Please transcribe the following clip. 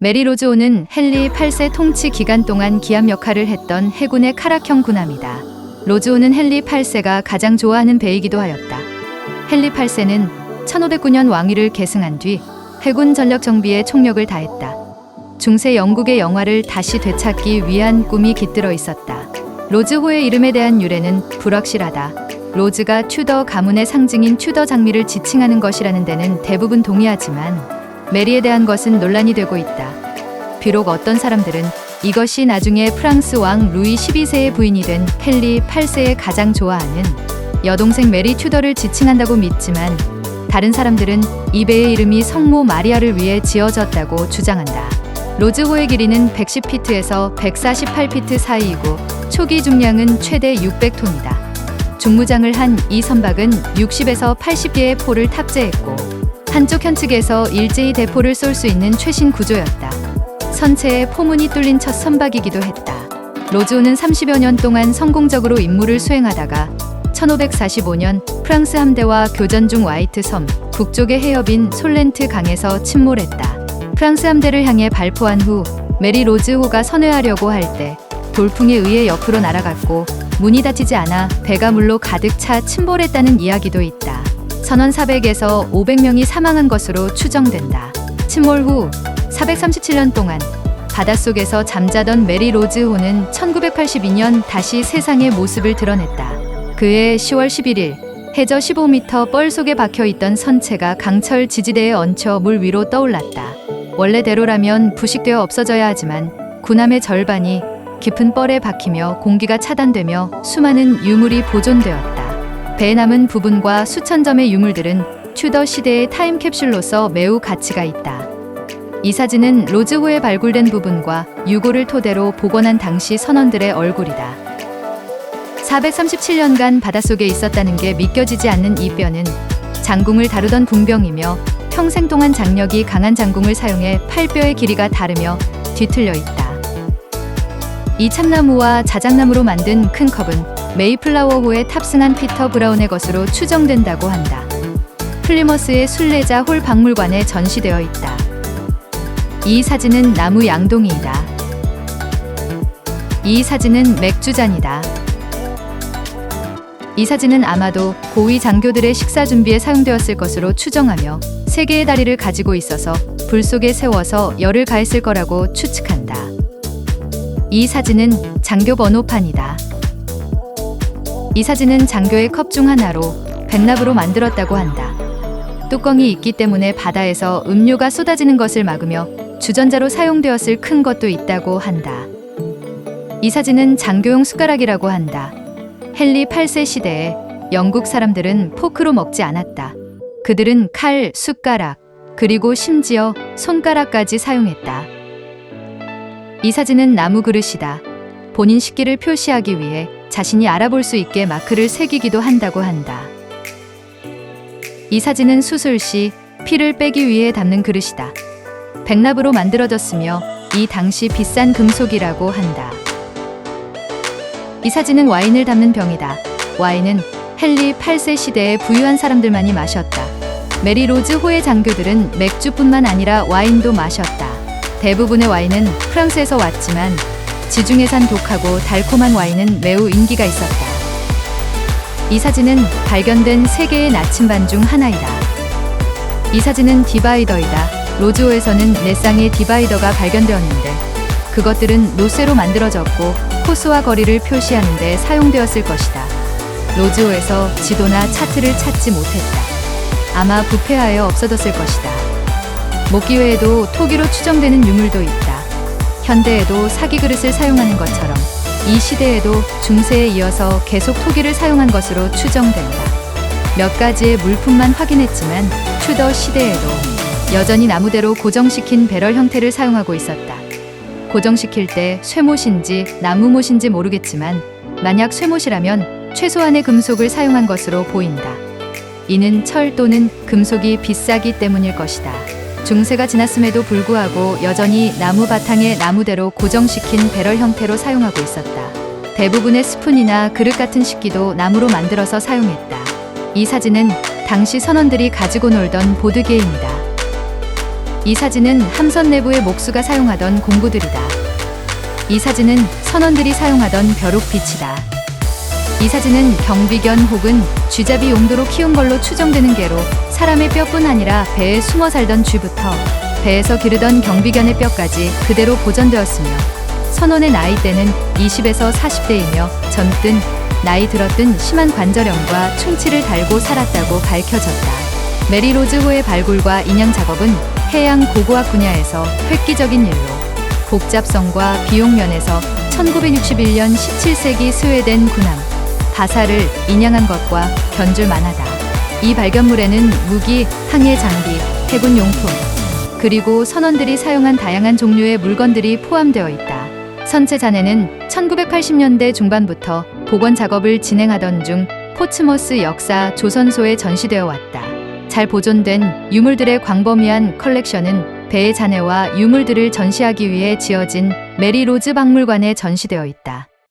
메리 로즈호는 헨리 8세 통치 기간 동안 기함 역할을 했던 해군의 카락형 군함이다. 로즈호는 헨리 8세가 가장 좋아하는 배이기도 하였다. 헨리 8세는 1509년 왕위를 계승한 뒤 해군 전력 정비에 총력을 다했다. 중세 영국의 영화를 다시 되찾기 위한 꿈이 깃들어 있었다. 로즈호의 이름에 대한 유래는 불확실하다. 로즈가 튜더 가문의 상징인 튜더 장미를 지칭하는 것이라는 데는 대부분 동의하지만 메리에 대한 것은 논란이 되고 있다. 비록 어떤 사람들은 이것이 나중에 프랑스 왕 루이 12세의 부인이 된 헨리 8세의 가장 좋아하는 여동생 메리 튜더를 지칭한다고 믿지만 다른 사람들은 이 배의 이름이 성모 마리아를 위해 지어졌다고 주장한다. 로즈호의 길이는 110피트에서 148피트 사이이고 초기 중량은 최대 600톤이다. 중무장을 한 이 선박은 60에서 80개의 포를 탑재했고 한쪽 현측에서 일제히 대포를 쏠 수 있는 최신 구조였다. 선체에 포문이 뚫린 첫 선박이기도 했다. 로즈호는 30여 년 동안 성공적으로 임무를 수행하다가 1545년 프랑스 함대와 교전 중 와이트 섬 북쪽의 해협인 솔렌트 강에서 침몰했다. 프랑스 함대를 향해 발포한 후 메리 로즈호가 선회하려고 할 때 돌풍에 의해 옆으로 날아갔고 문이 닫히지 않아 배가 물로 가득 차 침몰했다는 이야기도 있다. 선원 400에서 500명이 사망한 것으로 추정된다. 침몰 후 437년 동안 바닷속에서 잠자던 메리 로즈호는 1982년 다시 세상의 모습을 드러냈다. 그해 10월 11일 해저 15m 뻘 속에 박혀있던 선체가 강철 지지대에 얹혀 물 위로 떠올랐다. 원래대로라면 부식되어 없어져야 하지만 군함의 절반이 깊은 뻘에 박히며 공기가 차단되며 수많은 유물이 보존되었다. 배에 남은 부분과 수천 점의 유물들은 튜더 시대의 타임캡슐로서 매우 가치가 있다. 이 사진은 로즈호에 발굴된 부분과 유골을 토대로 복원한 당시 선원들의 얼굴이다. 437년간 바닷속에 있었다는 게 믿겨지지 않는 이 뼈는 장궁을 다루던 궁병이며 평생 동안 장력이 강한 장궁을 사용해 팔뼈의 길이가 다르며 뒤틀려 있다. 이 참나무와 자작나무로 만든 큰 컵은 메이플라워호에 탑승한 피터 브라운의 것으로 추정된다고 한다. 플리머스의 순례자 홀 박물관에 전시되어 있다. 이 사진은 나무 양동이이다. 이 사진은 맥주잔이다. 이 사진은 아마도 고위 장교들의 식사 준비에 사용되었을 것으로 추정하며 3개의 다리를 가지고 있어서 불 속에 세워서 열을 가했을 거라고 추측한다. 이 사진은 장교 번호판이다. 이 사진은 장교의 컵 중 하나로 백납으로 만들었다고 한다. 뚜껑이 있기 때문에 바다에서 음료가 쏟아지는 것을 막으며 주전자로 사용되었을 큰 것도 있다고 한다. 이 사진은 장교용 숟가락이라고 한다. 헨리 8세 시대에 영국 사람들은 포크로 먹지 않았다. 그들은 칼, 숟가락, 그리고 심지어 손가락까지 사용했다. 이 사진은 나무 그릇이다. 본인 식기를 표시하기 위해 자신이 알아볼 수 있게 마크를 새기기도 한다고 한다. 이 사진은 수술 시 피를 빼기 위해 담는 그릇이다. 백납으로 만들어졌으며 이 당시 비싼 금속이라고 한다. 이 사진은 와인을 담는 병이다. 와인은 헨리 8세 시대에 부유한 사람들만이 마셨다. 메리 로즈호의 장교들은 맥주뿐만 아니라 와인도 마셨다. 대부분의 와인은 프랑스에서 왔지만 지중해산 독하고 달콤한 와인은 매우 인기가 있었다. 이 사진은 발견된 3개의 나침반 중 하나이다. 이 사진은 디바이더이다. 로즈호에서는 4쌍의 디바이더가 발견되었는데 그것들은 노쇠로 만들어졌고 코스와 거리를 표시하는 데 사용되었을 것이다. 로즈호에서 지도나 차트를 찾지 못했다. 아마 부패하여 없어졌을 것이다. 목기 외에도 토기로 추정되는 유물도 있다. 현대에도 사기 그릇을 사용하는 것처럼 이 시대에도 중세에 이어서 계속 토기를 사용한 것으로 추정된다. 몇 가지의 물품만 확인했지만 튜더 시대에도 여전히 나무대로 고정시킨 배럴 형태를 사용하고 있었다. 고정시킬 때 쇠못인지 나무못인지 모르겠지만 만약 쇠못이라면 최소한의 금속을 사용한 것으로 보인다. 이는 철 또는 금속이 비싸기 때문일 것이다. 중세가 지났음에도 불구하고 여전히 나무 바탕에 나무대로 고정시킨 배럴 형태로 사용하고 있었다. 대부분의 스푼이나 그릇 같은 식기도 나무로 만들어서 사용했다. 이 사진은 당시 선원들이 가지고 놀던 보드게임이다. 이 사진은 함선 내부의 목수가 사용하던 공구들이다. 이 사진은 선원들이 사용하던 벼룩빛이다. 이 사진은 경비견 혹은 쥐잡이 용도로 키운 걸로 추정되는 개로 사람의 뼈뿐 아니라 배에 숨어 살던 쥐부터 배에서 기르던 경비견의 뼈까지 그대로 보존되었으며 선원의 나이대는 20에서 40대이며 젊든 나이 들었든 심한 관절염과 충치를 달고 살았다고 밝혀졌다. 메리 로즈 호의 발굴과 인양 작업은 해양 고고학 분야에서 획기적인 일로 복잡성과 비용 면에서 1961년 17세기 스웨덴 군함 바사를 인양한 것과 견줄 만하다. 이 발견물에는 무기, 항해 장비, 해군 용품, 그리고 선원들이 사용한 다양한 종류의 물건들이 포함되어 있다. 선체 잔해는 1980년대 중반부터 복원 작업을 진행하던 중 포츠머스 역사 조선소에 전시되어 왔다. 잘 보존된 유물들의 광범위한 컬렉션은 배의 잔해와 유물들을 전시하기 위해 지어진 메리 로즈 박물관에 전시되어 있다.